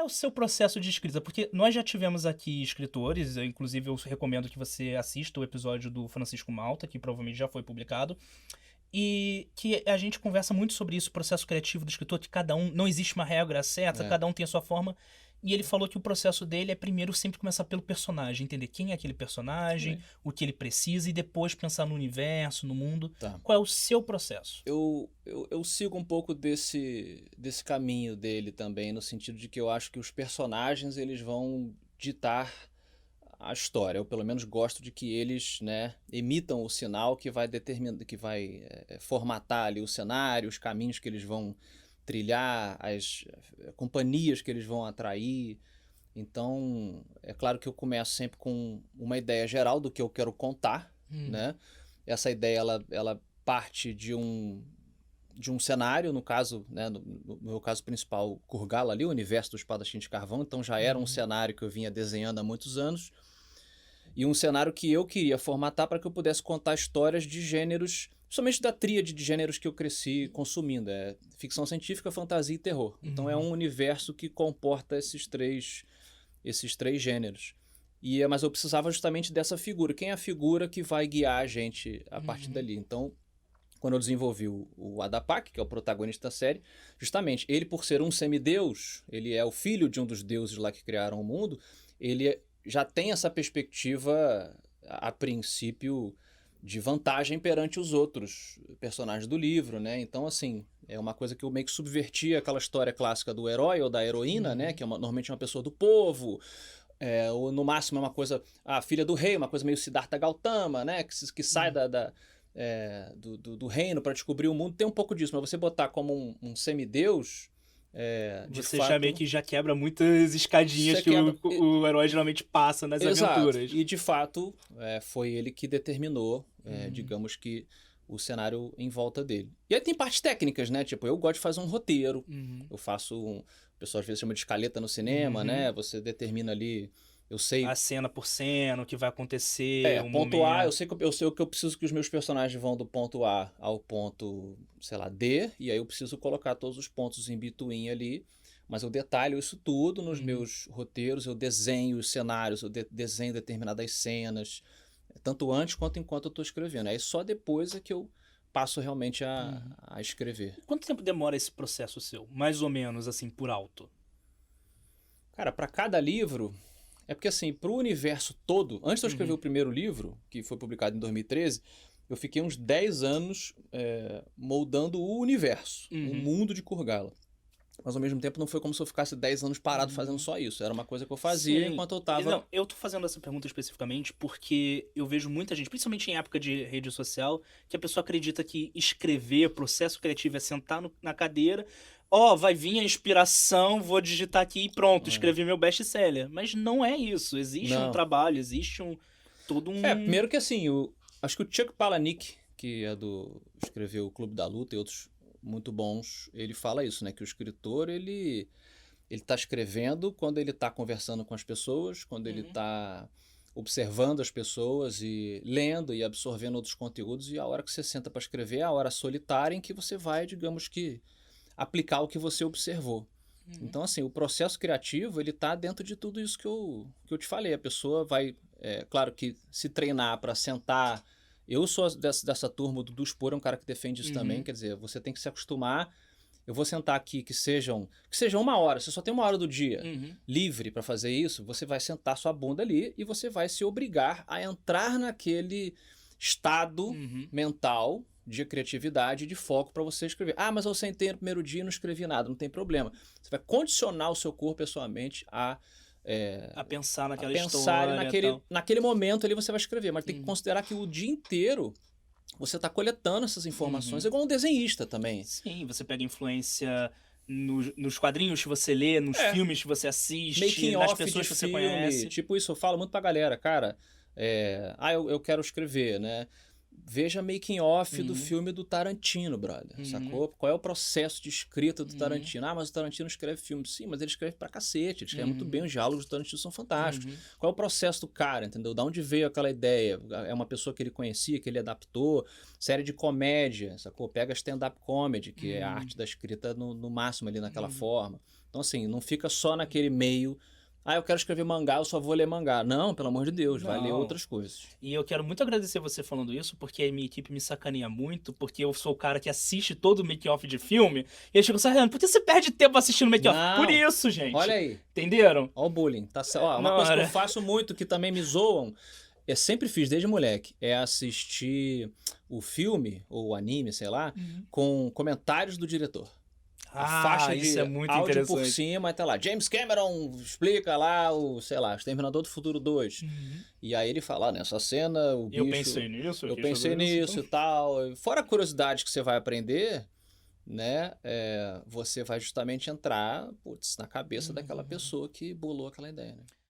é o seu processo de escrita? Porque nós já tivemos aqui escritores, inclusive eu recomendo que você assista o episódio do Francisco Malta, que provavelmente já foi publicado, e que a gente conversa muito sobre isso, o processo criativo do escritor, que cada um, não existe uma regra certa, É. cada um tem a sua forma. E ele falou que o processo dele é primeiro sempre começar pelo personagem, entender quem é aquele personagem, Bem, o que ele precisa, e depois pensar no universo, no mundo. tá. Qual é o seu processo? Eu sigo um pouco desse caminho dele também, no sentido de que eu acho que os personagens eles vão ditar a história. Eu pelo menos gosto de que eles, né, emitam o sinal que vai determinar, que vai formatar ali o cenário, os caminhos que eles vão trilhar, as companhias que eles vão atrair. Então, é claro que eu começo sempre com uma ideia geral do que eu quero contar, né? Essa ideia ela parte de um cenário, no caso, né, no meu caso principal, Kurgala ali, o universo do Espadachim de Carvão, então já era um cenário que eu vinha desenhando há muitos anos, e um cenário que eu queria formatar para que eu pudesse contar histórias de gêneros, principalmente da tríade de gêneros que eu cresci consumindo, ficção científica, fantasia e terror. Então é um universo que comporta esses três gêneros. Mas eu precisava justamente dessa figura. Quem é a figura que vai guiar a gente a partir dali? Então, quando eu desenvolvi o Adapak, que é o protagonista da série, justamente ele, por ser um semideus, ele é o filho de um dos deuses lá que criaram o mundo, ele já tem essa perspectiva, a princípio, de vantagem perante os outros personagens do livro, né? Então, assim, é uma coisa que eu meio que subverti aquela história clássica do herói ou da heroína, né? Que é normalmente uma pessoa do povo, ou no máximo é uma coisa, a filha do rei, uma coisa meio Siddhartha Gautama, né? Que sai do reino para descobrir o mundo. Tem um pouco disso, mas você botar como um semideus, de Você já meio fato, que já quebra muitas escadinhas você que quebra. o herói geralmente passa nas Exato. aventuras. E de fato, foi ele que determinou, digamos que, o cenário em volta dele. E aí tem partes técnicas, né? Tipo, eu gosto de fazer um roteiro. Eu faço o pessoal às vezes chama de escaleta no cinema, né? Você determina ali, eu sei. A cena por cena, o que vai acontecer, o Ponto A, momento. eu sei o que eu preciso que os meus personagens vão do ponto A ao ponto, sei lá, D, e aí eu preciso colocar todos os pontos em between ali, mas eu detalho isso tudo nos meus roteiros, eu desenho os cenários, eu desenho determinadas cenas, tanto antes quanto enquanto eu estou escrevendo. Aí só depois é que eu passo realmente a escrever. Quanto tempo demora esse processo seu? Mais ou menos, assim, por alto. Cara, para cada livro, é porque assim, pro universo todo, antes de eu escrever o primeiro livro, que foi publicado em 2013, eu fiquei uns 10 anos moldando o universo, o mundo de Kurgala. Mas ao mesmo tempo não foi como se eu ficasse 10 anos parado fazendo só isso. Era uma coisa que eu fazia Sim. enquanto eu tava. Não, eu tô fazendo essa pergunta especificamente porque eu vejo muita gente, principalmente em época de rede social, que a pessoa acredita que escrever, processo criativo é sentar na cadeira, vai vir a inspiração, vou digitar aqui e pronto, escrevi meu best-seller. Mas não é isso. Existe um Não. trabalho, existe todo um... Primeiro que assim, acho que o Chuck Palahniuk, que escreveu o Clube da Luta e outros muito bons, ele fala isso, né? Que o escritor, ele tá escrevendo quando ele tá conversando com as pessoas, quando ele tá observando as pessoas e lendo e absorvendo outros conteúdos, e a hora que você senta para escrever é a hora solitária em que você vai, digamos que, aplicar o que você observou. Então, assim, o processo criativo, ele tá dentro de tudo isso que eu te falei. A pessoa vai, claro que se treinar para sentar. Eu sou dessa turma, o Dudu Spor é um cara que defende isso também, quer dizer, você tem que se acostumar. Eu vou sentar aqui que sejam 1 hora, você só tem 1 hora do dia livre para fazer isso, você vai sentar sua bunda ali e você vai se obrigar a entrar naquele estado mental de criatividade e de foco para você escrever. Ah, mas eu sentei no primeiro dia e não escrevi nada, não tem problema. Você vai condicionar o seu corpo e a sua mente a pensar naquela pensar história. naquele momento ali você vai escrever, mas tem que considerar que o dia inteiro você está coletando essas informações, é igual um desenhista também. Sim, você pega influência nos quadrinhos que você lê, nos filmes que você assiste, Making nas off pessoas de que você filme, conhece. tipo isso, eu falo muito pra galera, cara, eu quero escrever, né? Veja making off do filme do Tarantino, brother, sacou? Qual é o processo de escrita do Tarantino? Ah, mas o Tarantino escreve filme. Sim, mas ele escreve pra cacete, ele escreve muito bem, os diálogos do Tarantino são fantásticos. Qual é o processo do cara, entendeu? Da onde veio aquela ideia? É uma pessoa que ele conhecia, que ele adaptou? Série de comédia, sacou? Pega stand-up comedy, que é a arte da escrita no máximo ali naquela forma. Então, assim, não fica só naquele meio, eu quero escrever mangá, eu só vou ler mangá. Não, pelo amor de Deus, vai ler Não. outras coisas. E eu quero muito agradecer você falando isso, porque a minha equipe me sacaneia muito, porque eu sou o cara que assiste todo o make-off de filme, e eles ficam sabendo, por que você perde tempo assistindo make-off? Por Não, isso, gente. olha aí, Entenderam? olha o bullying. Tá, uma Não, coisa que eu era- faço muito, que também me zoam, eu sempre fiz desde moleque, é assistir o filme, ou o anime, sei lá, com comentários do diretor. A faixa isso de é muito áudio por interessante. cima, aí tá lá, James Cameron explica lá o, sei lá, Exterminador do Futuro 2. E aí ele fala, nessa cena, o Eu bicho... pensei nisso, Eu quis pensei fazer isso. nisso e tal. Fora a curiosidade que você vai aprender, né? Você vai justamente entrar, putz, na cabeça daquela pessoa que bolou aquela ideia, né?